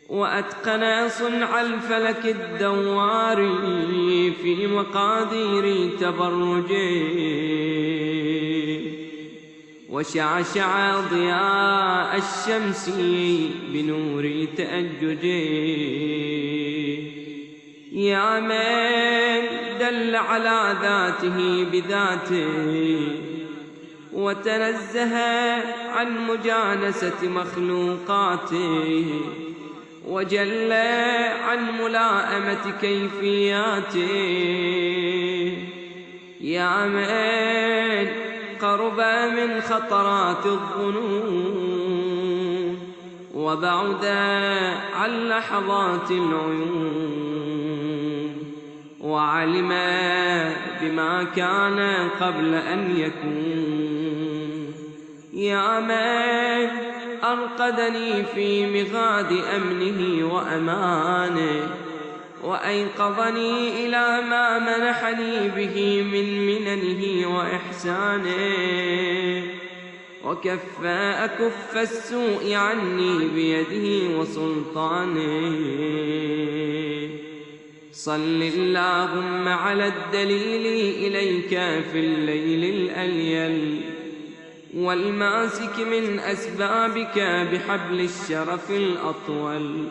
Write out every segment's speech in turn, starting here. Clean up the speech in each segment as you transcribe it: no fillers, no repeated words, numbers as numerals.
وأتقن صنع الفلك الدوار في مقادير تبرجي، وشعشع ضياء الشمس بنور تأججي. يا من دل على ذاته بذاته، وتنزه عن مجانسة مخلوقاته، وجل عن ملائمة كيفياته. يا من قرب من خطرات الظنون، وبعد عن لحظات العيون، وعلم بما كان قبل أن يكون. يا من أرقدني في مغاد أمنه وأمانه، وأيقظني إلى ما منحني به من مننه وإحسانه، وكف أكف السوء عني بيده وسلطانه. صل اللهم على الدليل إليك في الليل الأليل، والماسك من أسبابك بحبل الشرف الأطول،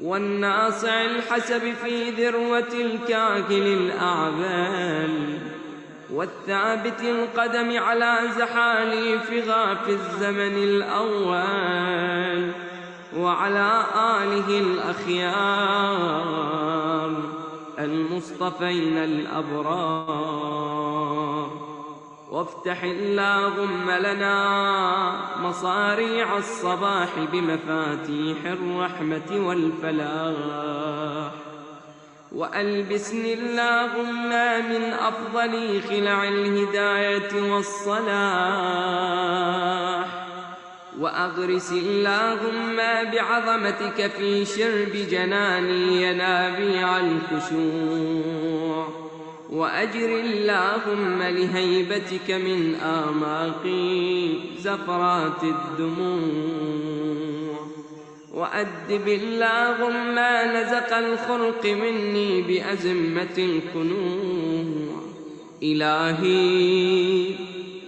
والناصع الحسب في ذروة الكاكل الأعبال، والثابت القدم على زحاليف غاف الزمن الأول، وعلى آله الأخيار المصطفين الأبرار. وافتح اللهم لنا مصاريع الصباح بمفاتيح الرحمة والفلاح، وألبسني اللهم من أفضل خلع الهداية والصلاح، وأغرس اللهم بعظمتك في شرب جناني ينابيع الخشوع، وأجر اللهم لهيبتك من آماقي زفرات الدموع، وأدب اللهم نزق الخلق مني بأزمة القنوع. إلهي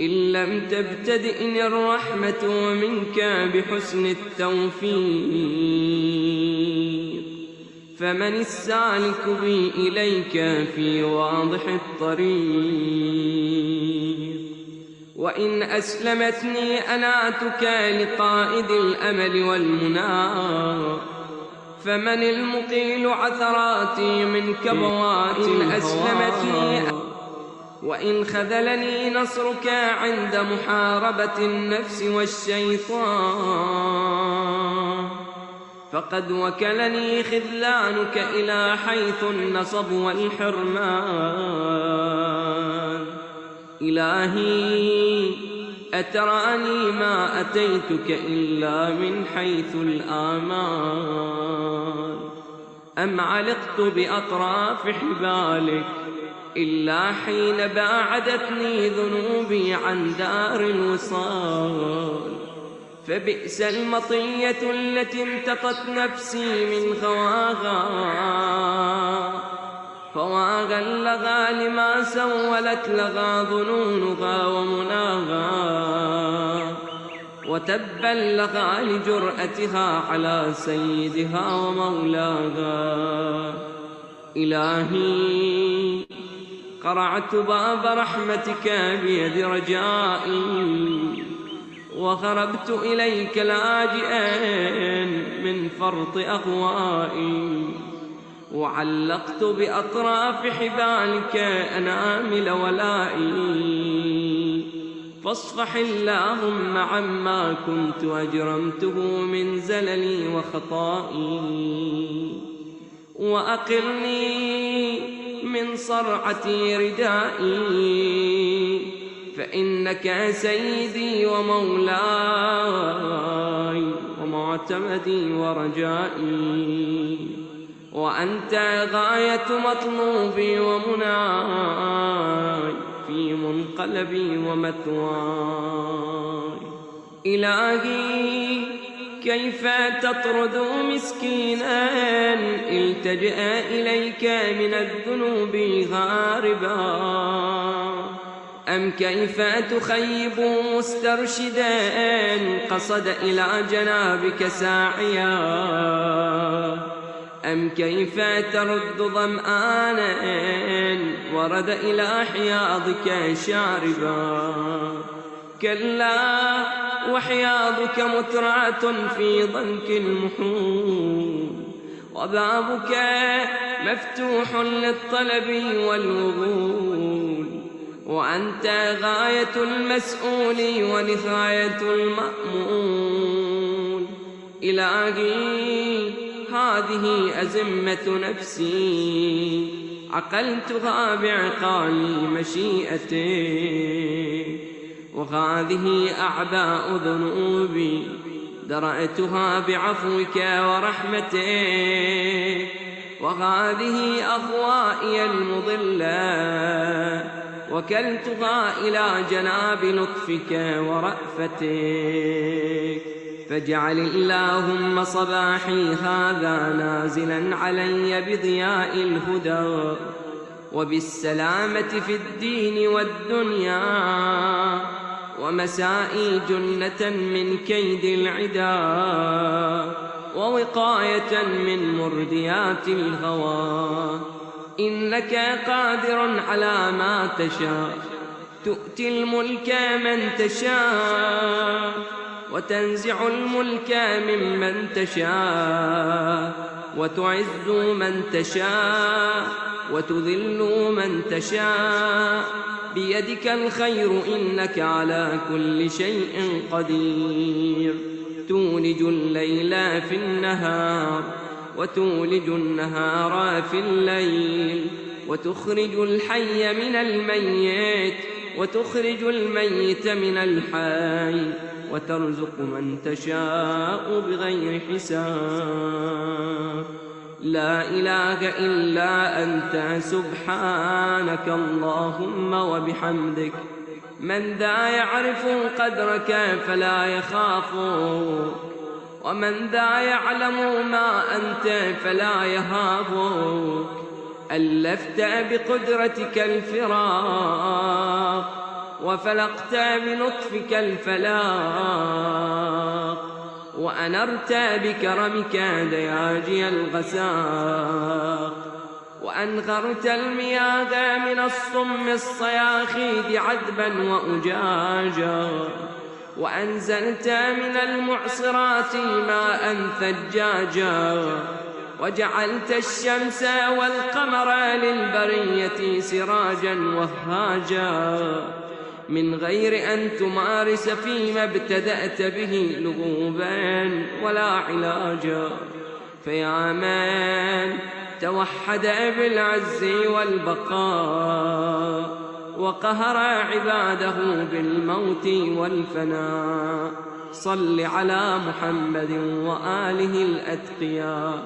إن لم تبتدئني الرحمة منك بحسن التوفيق، فمن السالك بي إليك في واضح الطريق. وإن أسلمتني أناتك لقائد الأمل والمنى، فمن المقيل عثراتي منك بوات الهوى. وإن خذلني نصرك عند محاربة النفس والشيطان، فقد وكلني خذلانك إلى حيث النصب والحرمان. إلهي أتراني ما أتيتك إلا من حيث الآمان، أم علقت بأطراف حبالك إلا حين باعدتني ذنوبي عن دار الوصال. فبئس المطية التي انتقت نفسي من غواها، فواغا لغى لما سولت لغى ظنونها ومناها، وتبا لغى لجرأتها على سيدها ومولاها. إلهي قرعت باب رحمتك بيد رجائي، وخربت إليك لاجئا من فرط أغوائي، وعلقت بأطراف حبالك أنامل ولائي. فاصفح اللهم عما كنت أجرمته من زللي وخطائي، وأقلني من صرعة ردائي، فإنك سيدي ومولاي ومعتمدي ورجائي، وأنت غاية مطلوبي ومناي في منقلبي ومثواي. إلهي كيف تطرد مسكينا التجأ إليك من الذنوب هاربا؟ أم كيف تخيب مسترشدا قصد إلى جنابك ساعيا؟ أم كيف ترد ظمآنا ورد إلى حياضك شاربا؟ كلا وحياضك مترعة في ضنك المحول، وبابك مفتوح للطلب والوغول، وأنت غاية المسؤول ونهاية المأمول. إلهي هذه أزمة نفسي عقلتها بعقال مشيئتك، وهذه أعباء ذنوبي درأتها بعفوك ورحمتك، وهذه أهوائي المضلة وكلتها إلى جناب لطفك ورأفتك. فاجعل اللهم صباحي هذا نازلا علي بضياء الهدى وبالسلامة في الدين والدنيا، ومسائي جنة من كيد العدا ووقاية من مرديات الهوى. إنك قادر على ما تشاء، تؤتي الملك من تشاء وتنزع الملك ممن تشاء، وتعز من تشاء وتذل من تشاء، بيدك الخير إنك على كل شيء قدير. تولج الليل في النهار وتولج النهار في الليل، وتخرج الحي من الميت وتخرج الميت من الحي، وترزق من تشاء بغير حساب. لا إله إلا أنت سبحانك اللهم وبحمدك. من ذا يعرف قدرك فلا يخافك، ومن ذا يعلم ما أنت فلا يهابك. ألفت بقدرتك الفراق وفلقت بلطفك الفلاق، وأنرت بكرمك دياجي الغساق، وأنغرت المياه من الصم الصياخيد عذبا وأجاجا، وأنزلت من المعصرات ماء ثجاجا، وجعلت الشمس والقمر للبرية سراجا وهاجا، من غير أن تمارس فيما ابتدأت به لغوبا ولا علاجا. فيا من توحد بالعز والبقاء وقهر عباده بالموت والفناء، صل على محمد وآله الأتقياء،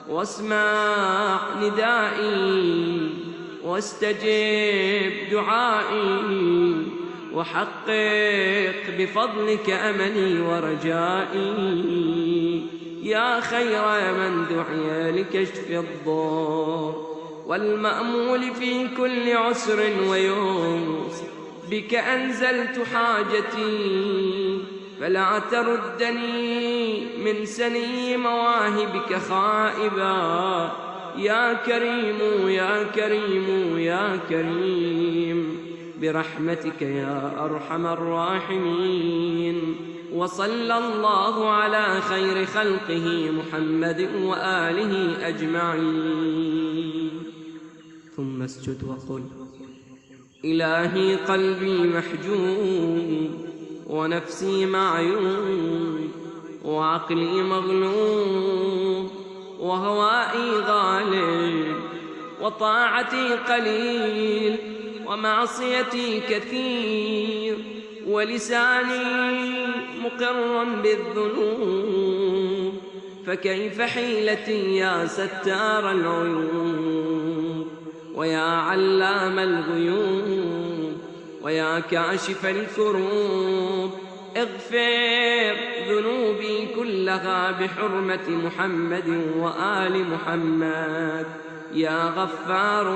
واسمع ندائي واستجب دعائي، وحقق بفضلك أملي ورجائي. يا خير من دعي لكشف الضر والمأمول في كل عسر ويسر، بك أنزلت حاجتي فلا تردني من سني مواهبك خائبا. يا كريم يا كريم يا كريم برحمتك يا أرحم الراحمين. وصلى الله على خير خلقه محمد وآله أجمعين. ثم اسجد وقل: إلهي قلبي محجوب، ونفسي معيوب، وعقلي مغلوب، وهوائي غالب، وطاعتي قليل، ومعصيتي كثير، ولساني مقر بالذنوب. فكيف حيلتي يا ستار العيوب، ويا علام الغيوب، ويا كاشف الكروب، اغفر ذنوبي كلها بحرمة محمد وآل محمد. يا غفار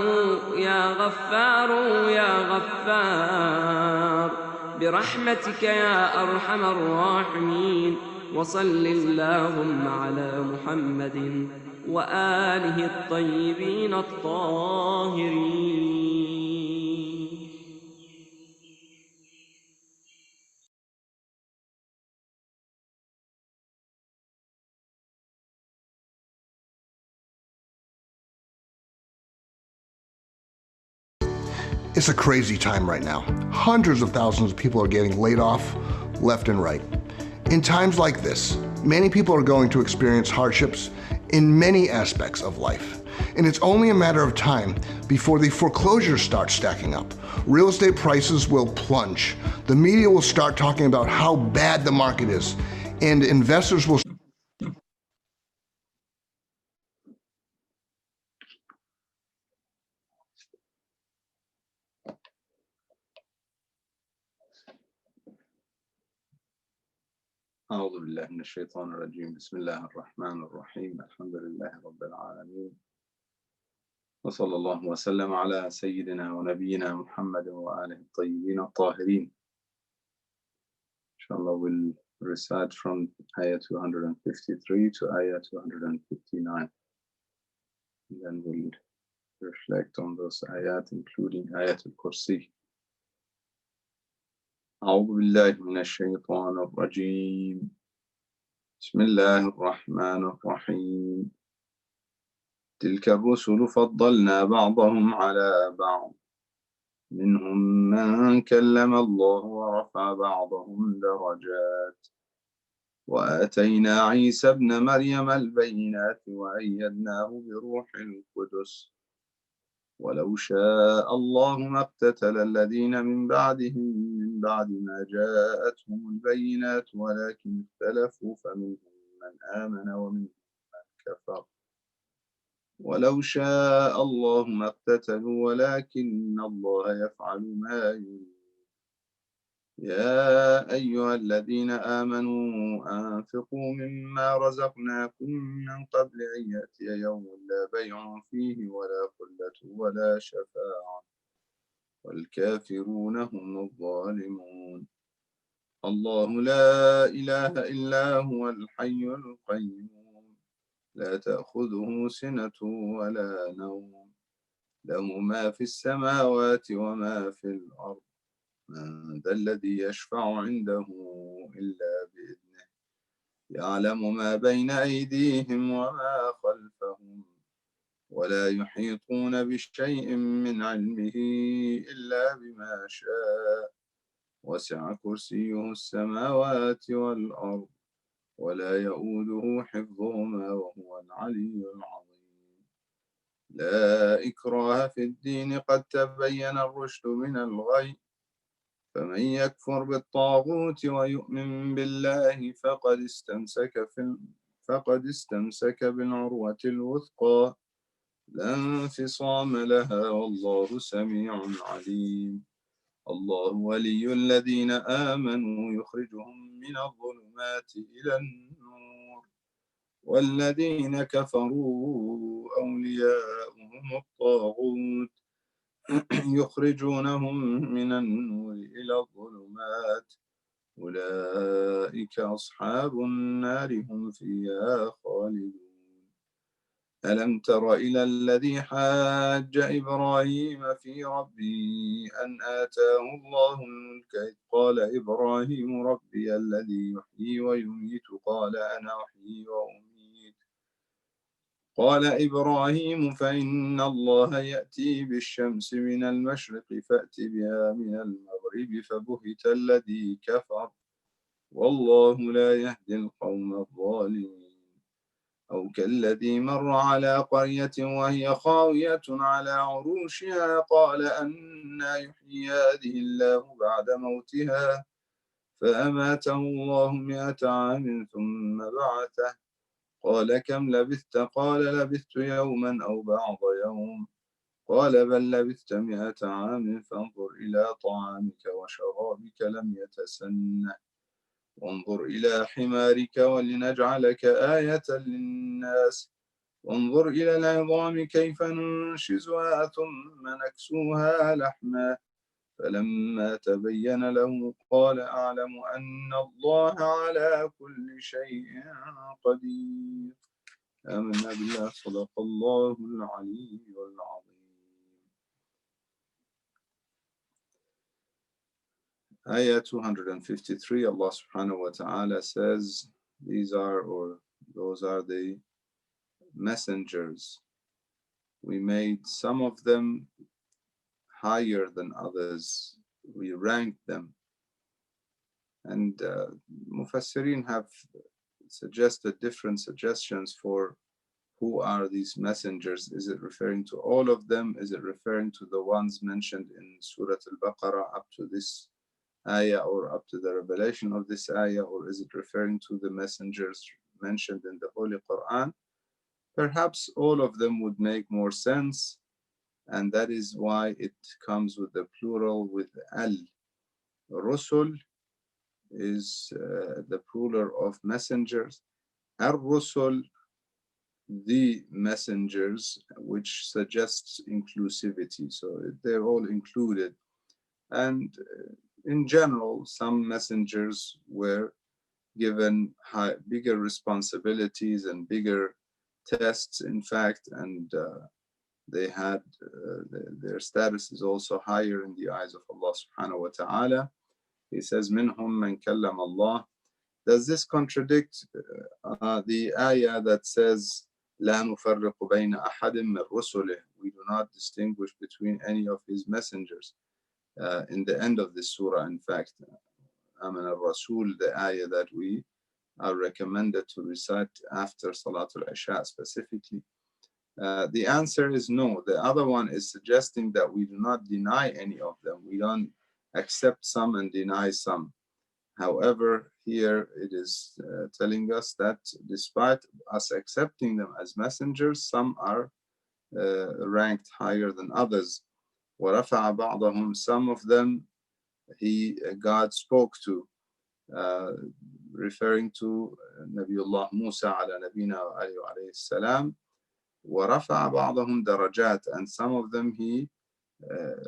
يا غفار يا غفار برحمتك يا أرحم الراحمين. وصل اللهم على محمد وآله الطيبين الطاهرين. It's a crazy time right now. Hundreds of thousands of people are getting laid off left and right. In times like this, many people are going to experience hardships in many aspects of life. And it's only a matter of time before the foreclosures start stacking up. Real estate prices will plunge. The media will start talking about how bad the market is, and investors will أعوذ بالله من الشيطان الرجيم. بسم الله الرحمن الرحيم. الحمد لله رب العالمين، وصلى الله وسلم على سيدنا ونبينا محمد وآله الطيبين الطاهرين. Inshallah, we'll recite from ayah 253 to ayah 259. And then we'll reflect on those ayat, including ayat al-Kursi. أعوذ بالله من الشيطان الرجيم. بسم الله الرحمن الرحيم. تلك الرسل فضلنا بعضهم على بعض، منهم من كلم الله ورفع بعضهم درجات، وآتينا عيسى ابن مريم البينات وأيدناه بروح القدس، ولو شاء الله ما اقتتل الذين من بعدهم من بعد ما جاءتهم البينات ولكن اختلفوا فمنهم من آمن ومنهم من كفر، ولو شاء الله ما اقتتلوا ولكن الله يفعل ما يريد. يا أيها الذين آمنوا أنفقوا مما رزقناكم من قبل أن يأتي يوم لا بيع فيه ولا خلة ولا شفاعة والكافرون هم الظالمون. الله لا إله إلا هو الحي القيوم، لا تأخذه سنة ولا نوم، له ما في السماوات وما في الأرض، من ذا الذي يشفع عنده إلا بإذنه، يعلم ما بين أيديهم وما خلفهم، ولا يحيطون بشيء من علمه إلا بما شاء، وسع كرسيه السماوات والأرض، ولا يؤوده حفظهما وهو العلي العظيم. لا إكراه في الدين، قد تبين الرشد من الغي، فمن يكفر بالطاغوت ويؤمن بالله فقد استمسك بالعروة الوثقى، لا انفصام لها، والله سميع عليم. الله ولي الذين آمنوا يخرجهم من الظلمات إلى النور، والذين كفروا أولياؤهم الطاغوت يخرجونهم من النور إلى الظلمات، أولئك أصحاب النار هم فيها خالدون. ألم تر إلى الذي حاج إبراهيم في ربه أن آتاه الله الملك، إذ قال إبراهيم ربي الذي يحيي ويميت قال أنا أحيي وأميت، قال إبراهيم فإن الله يأتي بالشمس من المشرق فأت بها من المغرب، فبهت الذي كفر، والله لا يهدي القوم الظالمين. أو كالذي مر على قرية وهي خاوية على عروشها قال أنى يحيي هذه الله بعد موتها، فأماته الله 100 عام ثم بعثه، قال كم لبثت؟ قال لبثت يوما أو بعض يوم، قال بل لبثت 100 عام، فانظر إلى طعامك وشرابك لم يتسنه، وانظر إلى حمارك ولنجعلك آية للناس وانظر إلى العظام كيف ننشزها ثم نكسوها لحما فلما تبين له قال أعلم أن الله على كل شيء قدير آمنا بالله صدق الله العلي العظيم. Ayah 253, Allah subhanahu wa ta'ala says, these are, or those are the messengers. We made some of them higher than others. We ranked them. And Mufassirin have suggested different suggestions for who are these messengers. Is it referring to all of them? Is it referring to the ones mentioned in Surah Al-Baqarah up to this ayah or up to the revelation of this ayah? Or is it referring to the messengers mentioned in the Holy Quran? Perhaps all of them would make more sense. And that is why it comes with the plural with al. Rusul is the plural of messengers. Ar-Rusul, the messengers, which suggests inclusivity. So they're all included. And in general, some messengers were given bigger responsibilities and bigger tests, in fact, and they had their status is also higher in the eyes of Allah subhanahu wa ta'ala. He says, Minhum man kallam Allah. Does this contradict the ayah that says, لا نفرق بين أحد من رسله? We do not distinguish between any of his messengers. In the end of this surah, in fact, Aman al-Rasul, the ayah that we are recommended to recite after Salatul Isha specifically. The answer is no. The other one is suggesting that we do not deny any of them. We don't accept some and deny some. However, here it is telling us that despite us accepting them as messengers, some are ranked higher than others. وَرَفَعَ بَعْضَهُمْ, some of them God spoke to, referring to Nabiullah Musa ala nabina wa alayhi salam. وَرَفَعَ بَعْضَهُمْ دَرَجَاتٍ, and some of them he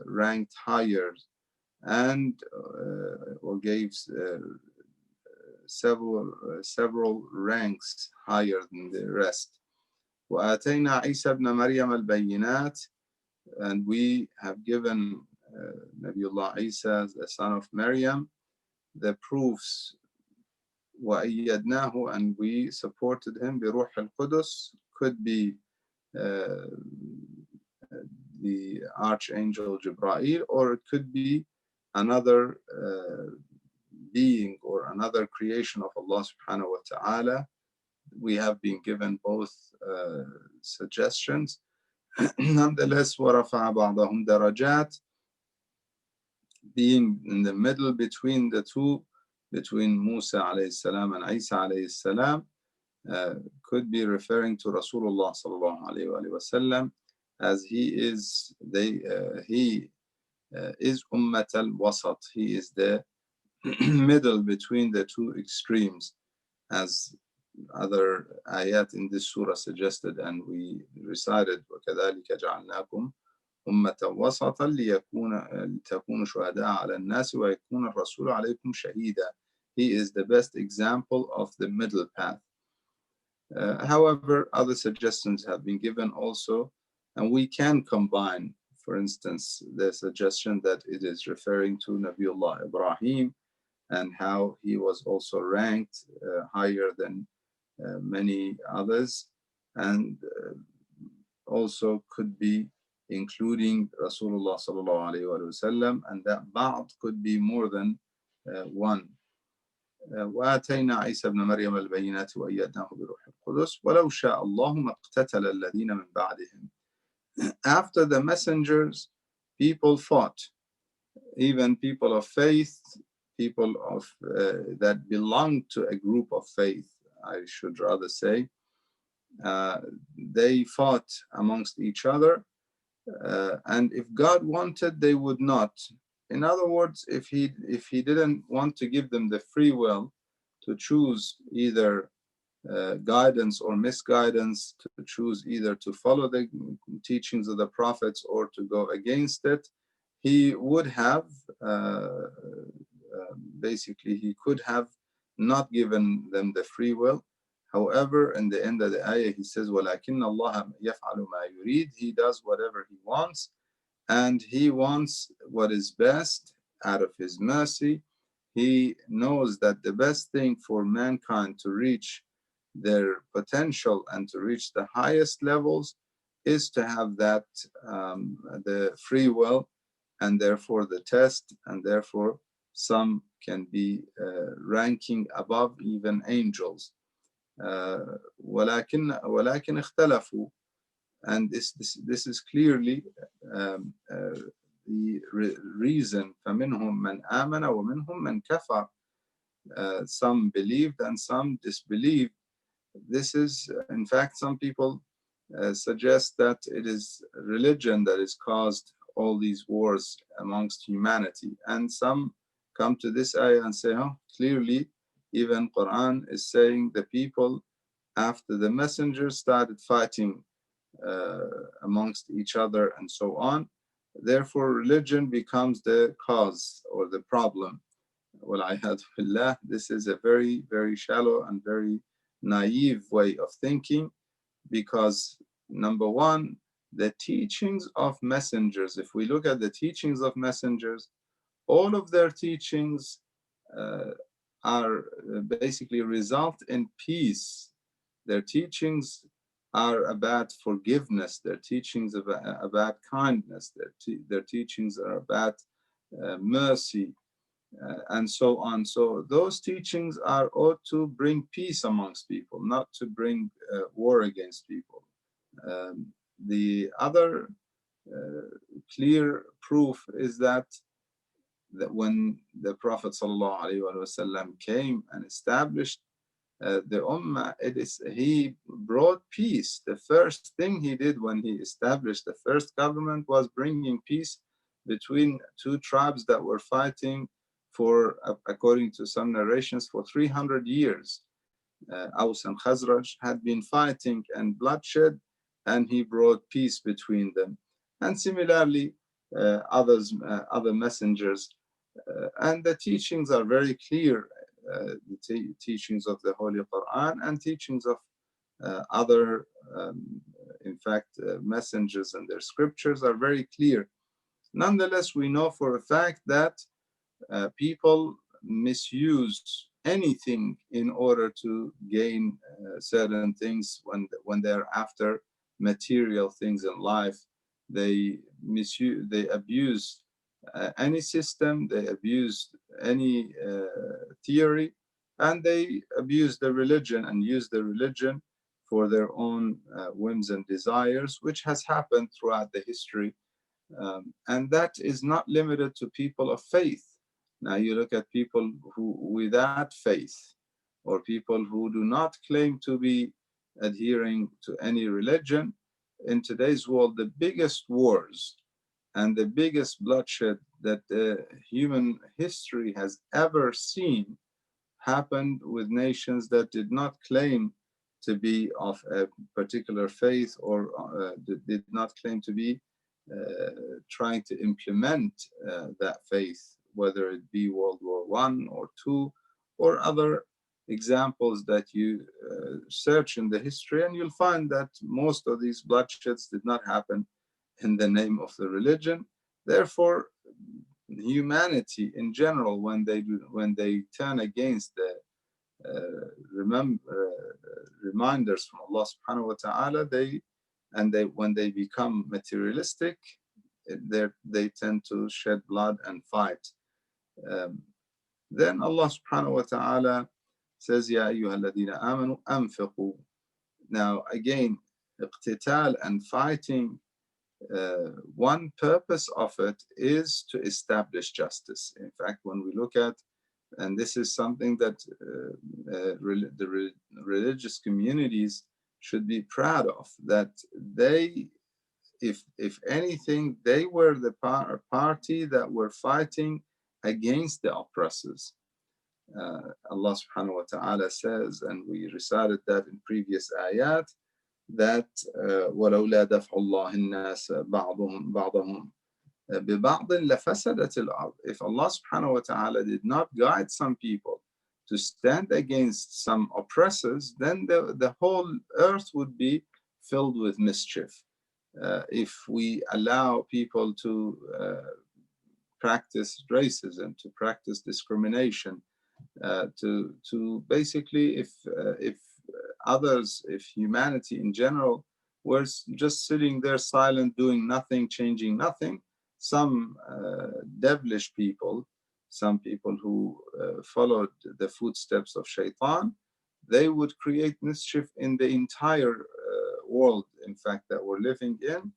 ranked higher and or gave several ranks higher than the rest. وَآتَيْنَا عِيسَى ابْنَ مَرْيَمَ الْبَيِّنَاتِ, and we have given Nabiullah Isa, the son of Maryam, the proofs. وَأَيَّدْنَاهُ, and we supported him. بِرُوحِ الْقُدُسِ, could be the archangel Jibreel, or it could be another being or another creation of Allah subhanahu wa ta'ala. We have been given both suggestions. Nonetheless, وَرَفَعَ بَعْضَهُمْ دَرَجَاتٍ, being in the middle between the two, between Musa alayhi salam and Isa alayhi salam, could be referring to Rasulullah sallallahu alayhi wa sallam, as he is Ummat al-Wasat. He is the middle between the two extremes, as other ayat in this surah suggested, and we recited, وَكَذَلِكَ جَعَلْنَاكُمْ أُمَّةً وَسَطًا لِتَكُونُوا شُهَدَاءَ عَلَى النَّاسِ وَيَكُونَ الرَّسُولُ عَلَيْكُمْ شَهِيدًا. He is the best example of the middle path. However, other suggestions have been given also, and we can combine, for instance, the suggestion that it is referring to Nabiullah Ibrahim and how he was also ranked higher than many others, and also could be including Rasulullah sallallahu alaihi wasallam, and that ba'd could be more than one. وآتينا عيسى ابن مريم البينات وأيدناه بروح القدس ولو شاء الله ما اقتتل الذين من بعدهم. After the messengers, people fought, even people of faith, people of that belonged to a group of faith, I should rather say. They fought amongst each other, and if God wanted, they would not. In other words, if he didn't want to give them the free will, to choose either guidance or misguidance, to choose either to follow the teachings of the prophets or to go against it, he would have basically he could have not given them the free will. However, in the end of the ayah, he says, وَلَكِنَّ اللَّهَ يَفْعَلُ مَا يُرِيدُ. He does whatever he wants, and he wants what is best out of his mercy. He knows that the best thing for mankind to reach their potential and to reach the highest levels is to have that the free will, and therefore the test, and therefore some can be ranking above even angels. ولكن اختلفوا, and this is clearly the reason. فمنهم من آمن ومنهم من كفر. Some believed and some disbelieved. This is, in fact, some people suggest that it is religion that has caused all these wars amongst humanity. And some come to this ayah and say, oh, clearly, even Quran is saying the people after the messengers started fighting amongst each other and so on. Therefore, religion becomes the cause or the problem. Wal'iyadhu billah, this is a very, very shallow and very naive way of thinking, because number one, the teachings of messengers, if we look at the teachings of messengers, all of their teachings are basically result in peace. Their teachings are about forgiveness. Their teachings are about kindness. Their teachings are about mercy, and so on. So those teachings are ought to bring peace amongst people, not to bring war against people. The other clear proof is that when the Prophet ﷺ came and established the Ummah, he brought peace. The first thing he did when he established the first government was bringing peace between two tribes that were fighting for, according to some narrations, for 300 years. Aus and Khazraj had been fighting and bloodshed, and he brought peace between them. And similarly, other messengers. And the teachings are very clear. The teachings of the Holy Quran and teachings of other, in fact, messengers and their scriptures are very clear. Nonetheless, we know for a fact that people misuse anything in order to gain certain things when they're after material things in life. They misuse, they abuse any system, they abuse any theory, and they abuse the religion and use the religion for their own whims and desires, which has happened throughout the history. And that is not limited to people of faith. Now you look at people who without faith, or people who do not claim to be adhering to any religion. In today's world, the biggest wars and the biggest bloodshed that human history has ever seen happened with nations that did not claim to be of a particular faith, or did not claim to be trying to implement that faith, whether it be World War I or II, or other examples that you search in the history, and you'll find that most of these bloodsheds did not happen in the name of the religion. Therefore, humanity in general, when they turn against the reminders from Allah subhanahu wa ta'ala, when they become materialistic, they tend to shed blood and fight. Then Allah subhanahu wa ta'ala says, Ya ayyuhalladhina amanu anfiqu. Now again, iqtital and fighting, one purpose of it is to establish justice. In fact, when we look at, and this is something that the religious communities should be proud of, that they, if anything, they were the party that were fighting against the oppressors. Allah subhanahu wa ta'ala says, and we recited that in previous ayat, that وَلَوْلَا دَفْعُ اللَّهِ النَّاسَ بَعْضَهُم بِبَعْضٍ لَفَسَدَتِ الْأَرْضِ. If Allah subhanahu wa ta'ala did not guide some people to stand against some oppressors, then the whole earth would be filled with mischief. If we allow people to practice racism, to practice discrimination, to basically, if others, if humanity in general were just sitting there silent, doing nothing, changing nothing, some devilish people, some people who followed the footsteps of Shaitan, they would create mischief in the entire world, in fact, that we're living in.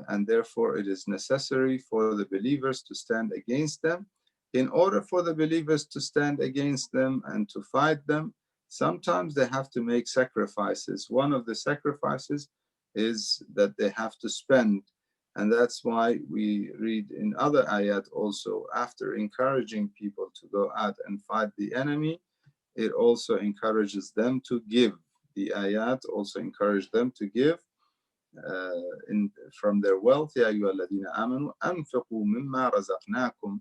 And therefore it is necessary for the believers to stand against them. In order for the believers to stand against them and to fight them, sometimes they have to make sacrifices. One of the sacrifices is that they have to spend. And that's why we read in other ayat also, after encouraging people to go out and fight the enemy, it also encourages them to give. The ayat also encourage them to give from their wealth. يا أيها الذين آمنوا أنفقوا مما رزقناكم.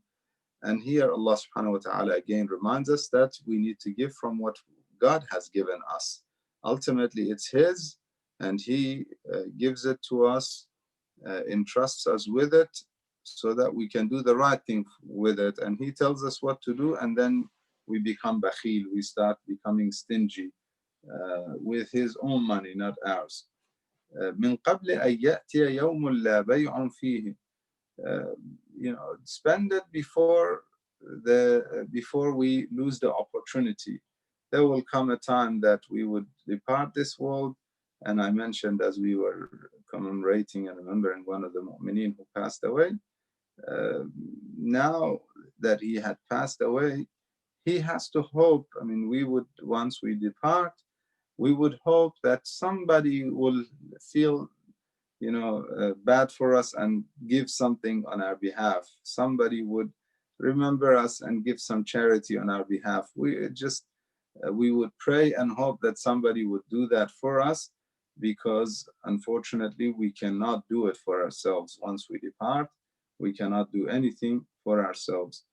And here Allah subhanahu wa ta'ala again reminds us that we need to give from what God has given us. Ultimately it's His, and He gives it to us, entrusts us with it so that we can do the right thing with it. And He tells us what to do, and then we become bakhil, we start becoming stingy with His own money, not ours. من قبل أن يأتي يوم لا بيع فيه. Spend it before we lose the opportunity. There will come a time that we would depart this world, and I mentioned as we were commemorating and remembering one of the mu'mineen who passed away. Now that he had passed away, he has to hope. I mean, we would, once we depart, we would hope that somebody will feel bad for us and give something on our behalf. Somebody would remember us and give some charity on our behalf. We would pray and hope that somebody would do that for us, because unfortunately we cannot do it for ourselves. Once we depart, we cannot do anything for ourselves.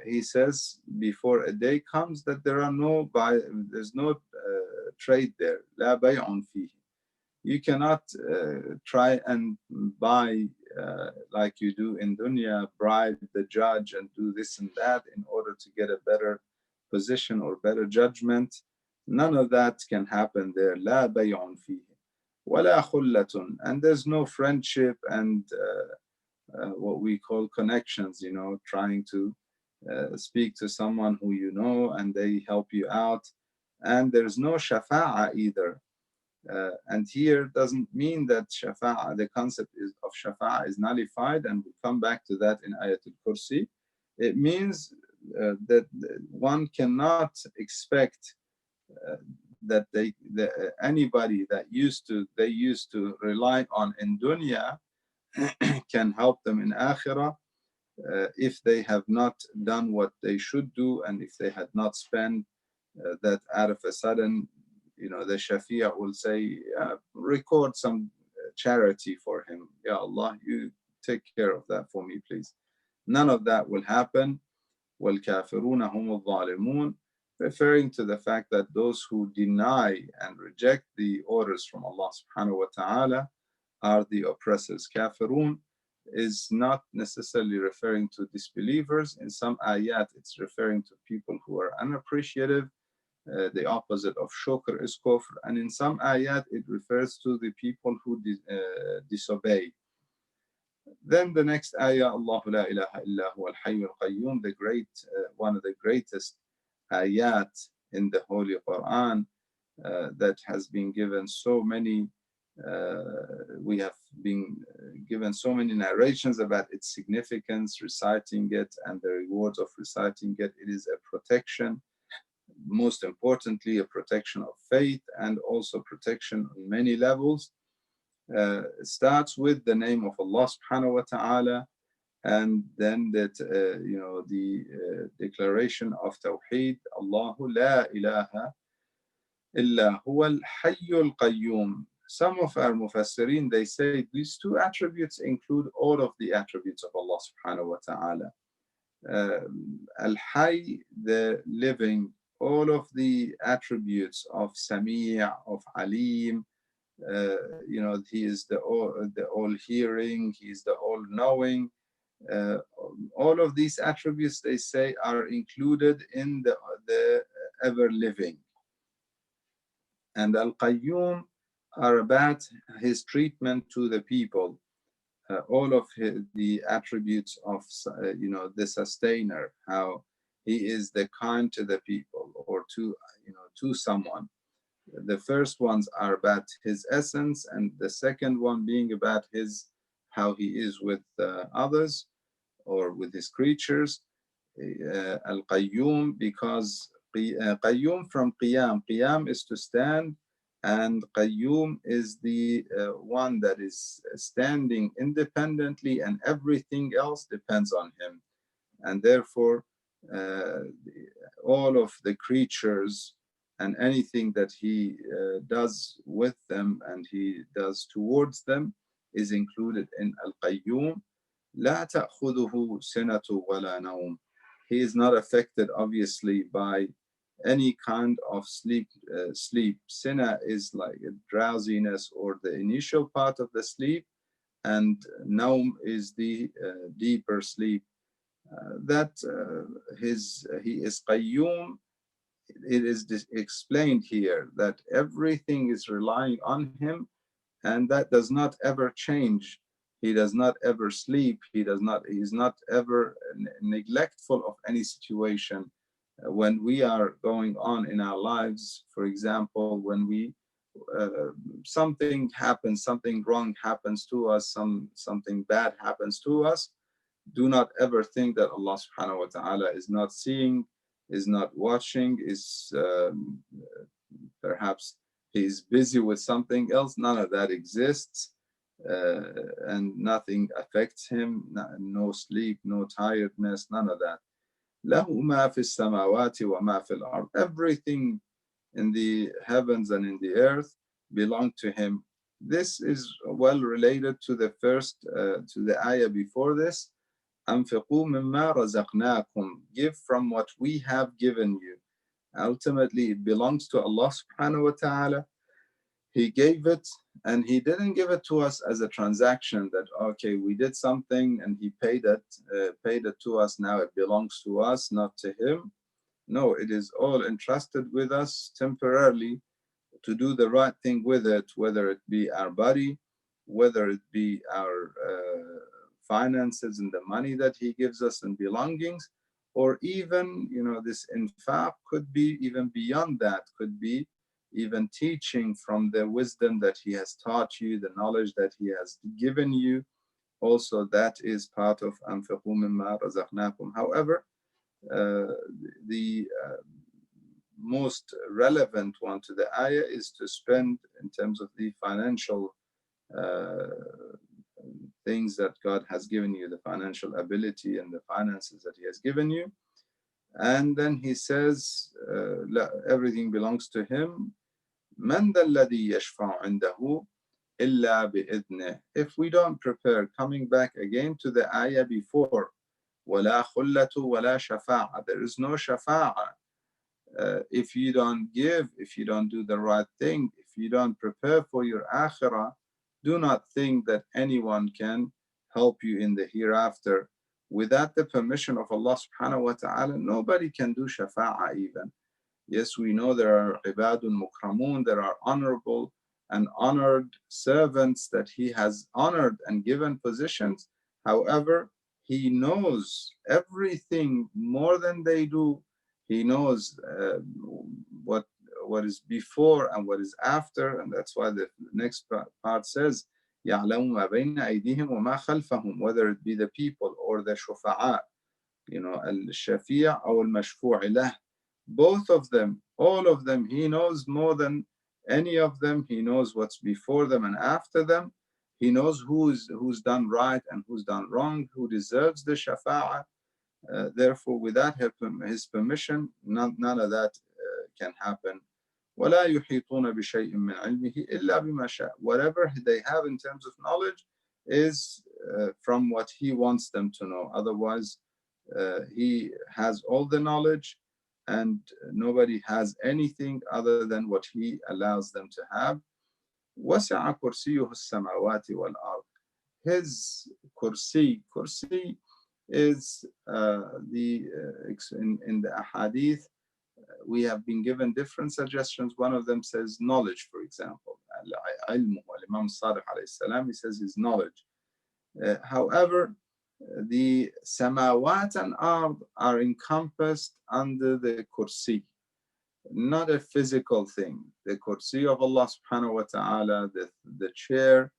He says, before a day comes that there's no trade there. لا بيع فيه. You cannot try and buy like you do in dunya, bribe the judge and do this and that in order to get a better position or better judgment. None of that can happen there. لا بيع فيه ولا خلة. And there's no friendship and what we call connections, trying to speak to someone who you know and they help you out. And there's no shafa'a either. And here doesn't mean that shafa'a, the concept of shafa'a is nullified, and we'll come back to that in Ayatul Kursi. It means that one cannot expect that anybody that they used to rely on in dunya can help them in akhirah if they have not done what they should do, and if they had not spent that out of a sudden, the Shafi'ah will say, record some charity for him. Ya Allah, you take care of that for me, please. None of that will happen. وَالْكَافِرُونَ هُمُ الظَّالِمُونَ, referring to the fact that those who deny and reject the orders from Allah subhanahu wa ta'ala are the oppressors. Kafirun is not necessarily referring to disbelievers. In some ayat, it's referring to people who are unappreciative. The opposite of shukr is kufr. And in some ayat, it refers to the people who disobey. Then the next ayah, Allahu la ilaha illa huwa al-hayyul qayyum, one of the greatest ayat in the Holy Quran that has been given so many, we have been given so many narrations about its significance, reciting it and the rewards of reciting it. It is a protection, most importantly, a protection of faith, and also protection on many levels. It starts with the name of Allah subhanahu wa ta'ala, And then that, the declaration of Tawheed, Allahu la ilaha illa huwa al-hayyul qayyum. Some of our mufassirin, they say these two attributes include all of the attributes of Allah subhanahu wa ta'ala. Al-Hayy, the living, all of the attributes of Sami', of Alim, he is the all hearing, he is the all knowing. All of these attributes, they say, are included in the ever living. And Al-Qayyum are about his treatment to the people. All of the attributes of the sustainer, how he is the kind to the people or to someone. The first ones are about his essence, and the second one being about how he is with others or with his creatures. Al-Qayyum, because Qayyum from Qiyam. Qiyam is to stand, and Qayyum is the one that is standing independently, and everything else depends on him. And therefore, all of the creatures and anything that he does with them and he does towards them is included in Al-Qayyum. لا تأخذه سنة ولا نوم. He is not affected, obviously, by any kind of sleep. Sina is like a drowsiness or the initial part of the sleep, and naum is the deeper sleep. He is qayyum. It is explained here that everything is relying on him, and that does not ever change. He does not ever sleep. He is not ever neglectful of any situation. When we are going on in our lives, for example, when something happens, something wrong happens to us, something bad happens to us, do not ever think that Allah subhanahu wa ta'ala is not seeing, is not watching, is perhaps he's busy with something else. None of that exists, and nothing affects him. No sleep, no tiredness, none of that. له ما في السماوات وما في الأرض. Everything in the heavens and in the earth belong to him. This is well related to the first, to the ayah before this. أنفقوا مما رزقناكم. Give from what we have given you. Ultimately, it belongs to Allah subhanahu wa ta'ala. He gave it, and he didn't give it to us as a transaction that, okay, we did something and he paid it to us, now it belongs to us, not to him. No, it is all entrusted with us temporarily to do the right thing with it, whether it be our body, whether it be our finances and the money that he gives us and belongings, or even, this infaq could be even beyond that, could be even teaching from the wisdom that he has taught you, the knowledge that he has given you. Also, that is part of أنفقوا مما رزقناكم. However, the most relevant one to the ayah is to spend in terms of the financial things that God has given you, the financial ability and the finances that he has given you. And then he says, everything belongs to him. من ذا الذي يشفع عنده إلا بإذنه. If we don't prepare, coming back again to the ayah before, ولا خلة ولا شفاعة. There is no shafa'ah. If you don't give, if you don't do the right thing, if you don't prepare for your akhirah, do not think that anyone can help you in the hereafter. Without the permission of Allah subhanahu wa ta'ala, nobody can do shafa'ah even. Yes, we know there are ibadun mukramun, there are honorable and honored servants that he has honored and given positions. However, he knows everything more than they do. He knows what is before and what is after, and that's why the next part says, يَعْلَمُ مَا بَيْنَ أَيْدِيهِمْ وَمَا خَلْفَهُم, whether it be the people or the shufa'a, al-shafi' or al-mashfu' lah. Both of them, all of them, he knows more than any of them. He knows what's before them and after them. He knows who's done right and who's done wrong, who deserves the shafa'ah. Therefore, without his permission, none of that can happen. ولا يحيطون بشيء من علمه إلا بما شاء. Whatever they have in terms of knowledge is from what he wants them to know. Otherwise, he has all the knowledge and nobody has anything other than what he allows them to have. وسع كرسيه السماوات والأرض. His kursi is in the ahadith. We have been given different suggestions. One of them says knowledge, for example. Imam Salih alayhi salam, he says his knowledge. However, the samawat and ard are encompassed under the kursi, not a physical thing. The kursi of Allah subhanahu wa ta'ala, the chair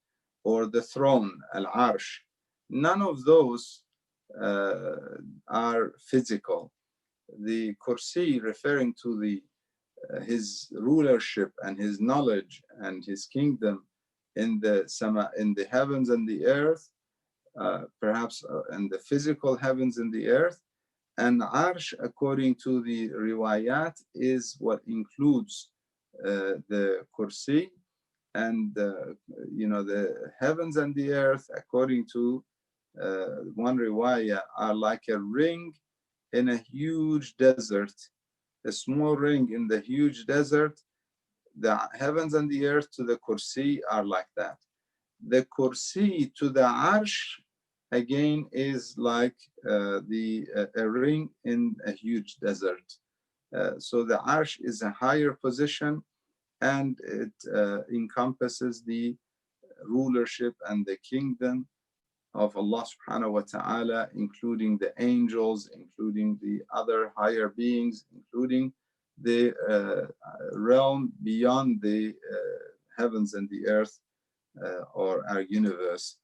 or the throne, al-arsh, none of those are physical. The kursi, referring to his rulership and his knowledge and his kingdom in the heavens and the earth, perhaps in the physical heavens and the earth. And arsh, according to the riwayat, is what includes the kursi, and the heavens and the earth, according to one riwayah, are like a ring in a huge desert, a small ring in the huge desert. The heavens and the earth to the kursi are like that. The kursi to the arsh, again, is like a ring in a huge desert. So the arsh is a higher position, and it encompasses the rulership and the kingdom of Allah subhanahu wa ta'ala, including the angels, including the other higher beings, including the realm beyond the heavens and the earth, or our universe.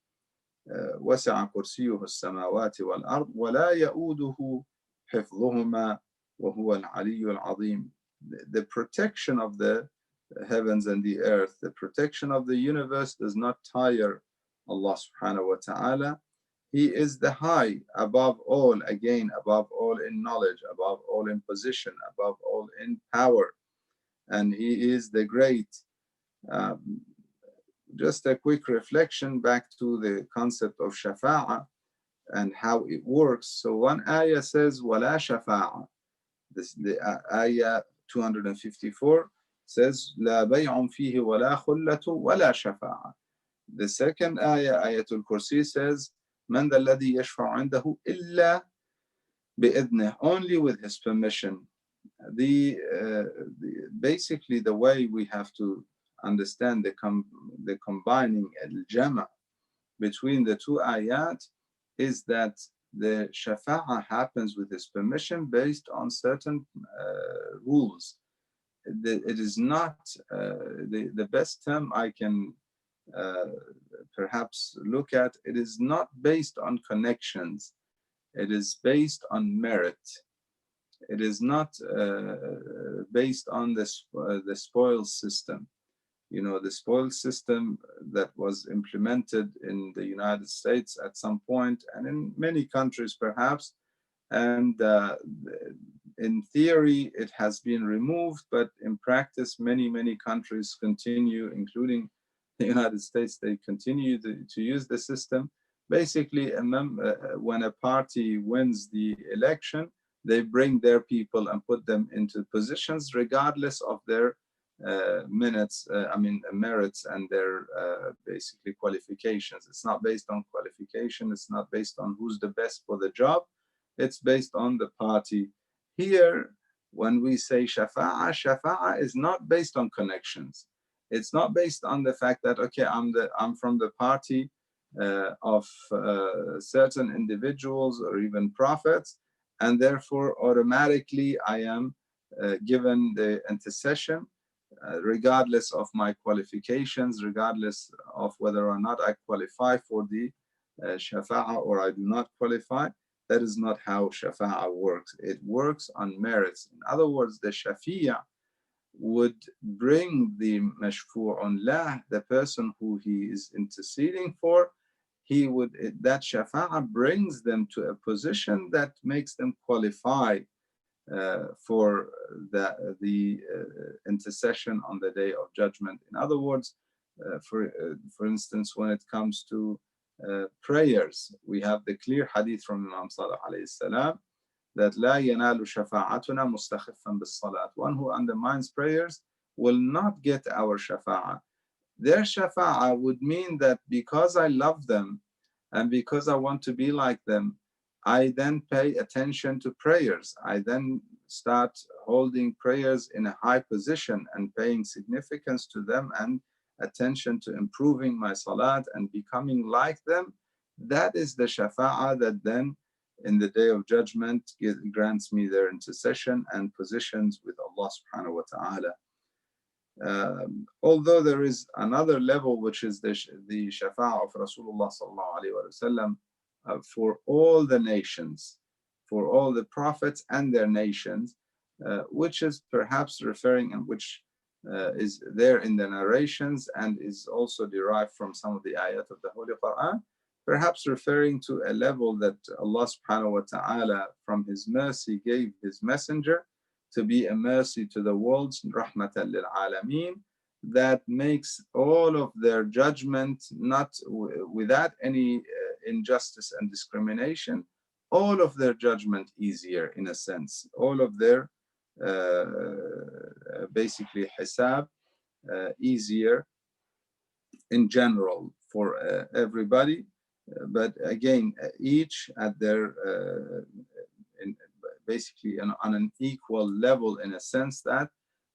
وسع كرسيه السماوات والأرض ولا يؤوده حفظهما وهو العلي العظيم. The protection of the heavens and the earth, the protection of the universe does not tire Allah subhanahu wa ta'ala. He is the high, above all, again, above all in knowledge, above all in position, above all in power. And he is the great. Just a quick reflection back to the concept of shafa'ah and how it works. So one ayah says, وَلَا شَفَاعَةً. The ayah 254 says, لَا بَيْعٌ فِيهِ وَلَا خُلَّةٌ وَلَا شَفَاعَةٌ. The second ayah, Ayatul Kursi, says, مَنْ ذَا الَّذِي يَشْفَعُ عِنْدَهُ إِلَّا بِإِذْنِهِ. Only with his permission. Basically, the way we have to understand the combining al-jama' between the two ayat is that the shafa'ah happens with his permission based on certain rules. It is not the best term I can perhaps look at. It is not based on connections. It is based on merit. It is not based on the spoil system. The spoil system that was implemented in the United States at some point, and in many countries perhaps, and in theory it has been removed, but in practice many countries continue, including the United States. They continue to use the system. Basically, when a party wins the election, they bring their people and put them into positions regardless of their merits and their basically qualifications. It's not based on qualification. It's not based on who's the best for the job. It's based on the party. Here, when we say shafa'ah is not based on connections. It's not based on the fact that, okay, I'm from the party of certain individuals or even prophets, and therefore automatically I am given the intercession. Regardless of my qualifications, regardless of whether or not I qualify for the shafa'ah or I do not qualify. That is not how shafa'ah works. It works on merits. In other words, the shafi'ah would bring the mashfu'un lah, the person who he is interceding for, that shafa'ah brings them to a position that makes them qualify for the intercession on the day of judgment. In other words, for instance, when it comes to prayers, we have the clear hadith from Imam Salih alayhi salam that لا ينال شفاعتنا مستخفا بالصلاة. One who undermines prayers will not get our shafa'ah. Their shafa'ah would mean that because I love them and because I want to be like them, I then pay attention to prayers. I then start holding prayers in a high position and paying significance to them and attention to improving my salat and becoming like them. That is the shafa'ah that then in the day of judgment grants me their intercession and positions with Allah subhanahu wa ta'ala. Although there is another level, which is the shafa'ah of Rasulullah sallallahu alayhi wa sallam for all the nations, for all the prophets and their nations, which is perhaps referring, and which is there in the narrations and is also derived from some of the ayat of the Holy Quran, perhaps referring to a level that Allah subhanahu wa ta'ala from His mercy gave His messenger to be a mercy to the worlds, rahmatan lil alameen, that makes all of their judgment not without any injustice and discrimination, all of their judgment easier in a sense, all of their basically hisab easier in general for everybody, but again each at their basically on an equal level, in a sense that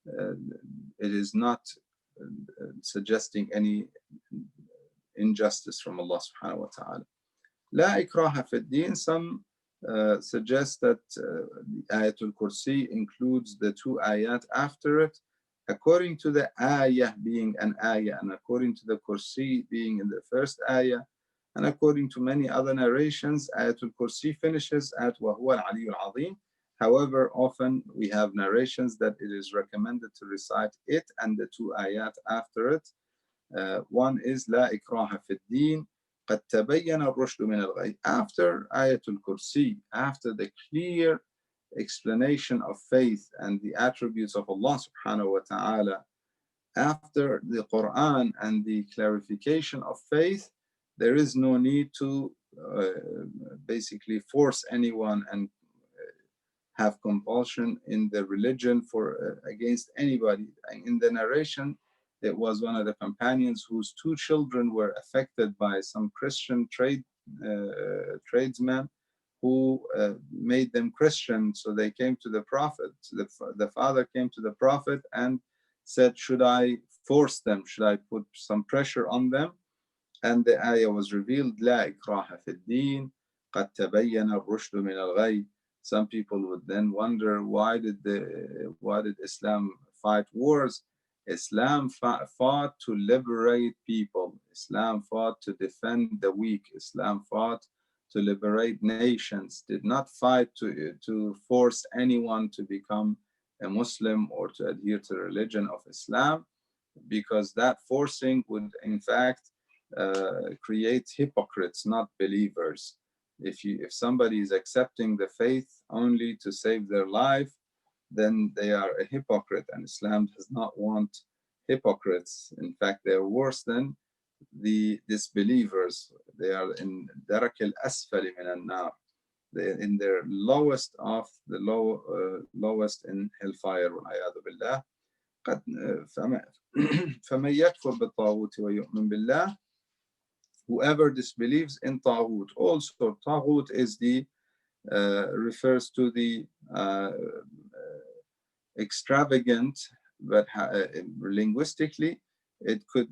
it is not suggesting any injustice from Allah subhanahu wa ta'ala. La ikraha fi din. Some suggest that Ayatul Kursi includes the two ayat after it, according to the ayah being an ayah, and according to the Kursi being in the first ayah, and according to many other narrations, Ayatul Kursi finishes at وَهُوَ الْعَلِيُّ الْعَظِيمُ. However, often we have narrations that it is recommended to recite it and the two ayat after it. One is لا إكراه في الدين قد تبين الرشد من الغي. After Ayatul Kursi, after the clear explanation of faith and the attributes of Allah subhanahu wa ta'ala, after the Quran and the clarification of faith, there is no need to basically force anyone and have compulsion in the religion for against anybody. In the narration, it was one of the companions whose two children were affected by some Christian tradesmen who made them Christian. So they came to the Prophet. The father came to the Prophet and said, should I force them? Should I put some pressure on them? And the ayah was revealed, لا إكراه في الدين قد تبين الرشد من الغي. Some people would then wonder, why did Islam fight wars? Islam fought to liberate people. Islam fought to defend the weak. Islam fought to liberate nations. Did not fight to force anyone to become a Muslim or to adhere to the religion of Islam, because that forcing would in fact create hypocrites, not believers. If somebody is accepting the faith only to save their life, then they are a hypocrite, and Islam does not want hypocrites. In fact, they are worse than the disbelievers. They are in darak al-asfali min an-nar. They're in their lowest of the lowest in hellfire. وَالْعِيَاذُ بِاللَّهِ. فَمَنْ يَكْفُرْ بِالطَّاغُوتِ وَيُؤْمِنْ بِاللَّهِ. Whoever disbelieves in Taghut. Also, Taghut is refers to the extravagant, but linguistically, it could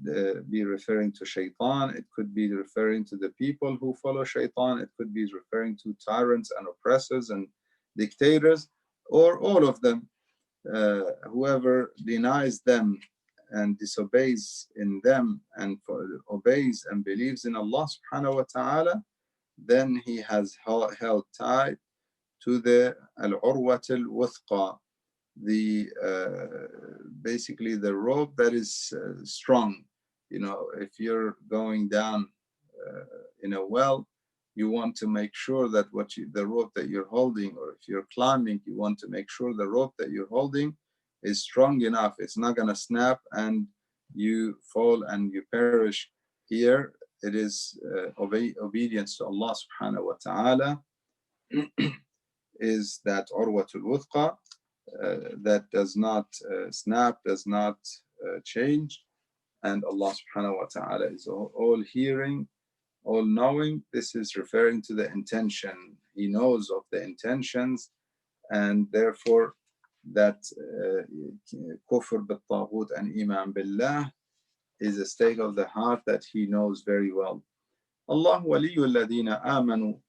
be referring to Shaitan. It could be referring to the people who follow Shaitan. It could be referring to tyrants and oppressors and dictators, or all of them. Whoever denies them and disobeys in them and obeys and believes in Allah subhanahu wa ta'ala, then he has held tight to the al-urwat al-wuthqa, the basically the rope that is strong. You know, if you're going down in a well, you want to make sure that the rope that you're holding, or if you're climbing, you want to make sure the rope that you're holding is strong enough. It's not going to snap and you fall and you perish. Here, it is obedience to Allah subhanahu wa ta'ala is that urwatul wuthqa, that does not snap, does not change. And Allah subhanahu wa ta'ala is all hearing, all knowing. This is referring to the intention. He knows of the intentions, and therefore that kufr bil-taghut and iman billah is a state of the heart that he knows very well. Allah waliyul ladina amanu.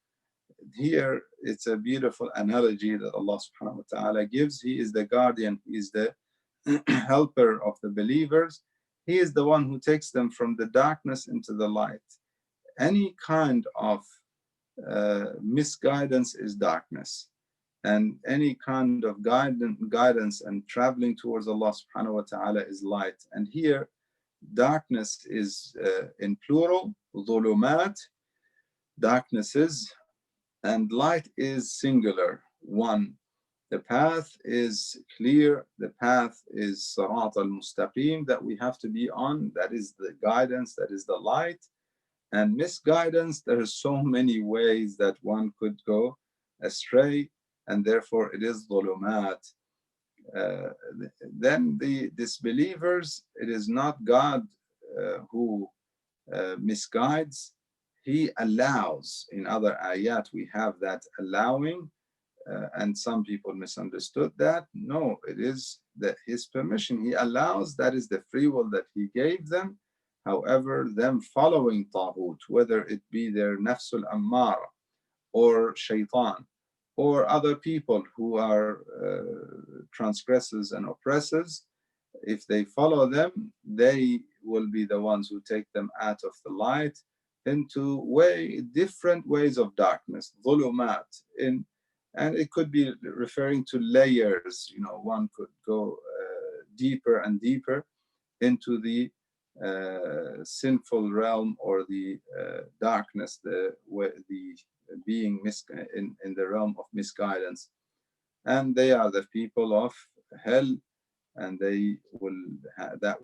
Here it's a beautiful analogy that Allah subhanahu wa ta'ala gives. He is the guardian, he is the helper of the believers. He is the one who takes them from the darkness into the light. Any kind of misguidance is darkness, and any kind of guidance and traveling towards Allah subhanahu wa ta'ala is light. And here darkness is in plural, dhulumat, darknesses, and light is singular, one. The path is clear, the path is Sirat al-Mustaqim that we have to be on. That is the guidance, that is the light. And misguidance, there are so many ways that one could go astray, and therefore it is dhulumat. Then the disbelievers, it is not God who misguides. He allows. In other ayat we have that allowing, and some people misunderstood that. No, it is his permission. He allows. That is the free will that he gave them. However, them following taghut, whether it be their nafsul ammara or shaitan or other people who are transgressors and oppressors, if they follow them, they will be the ones who take them out of the light into different ways of darkness, dhulumat. And it could be referring to layers. You know, one could go deeper and deeper into the sinful realm, or the darkness, the being in the realm of misguidance. And they are the people of hell, and they will that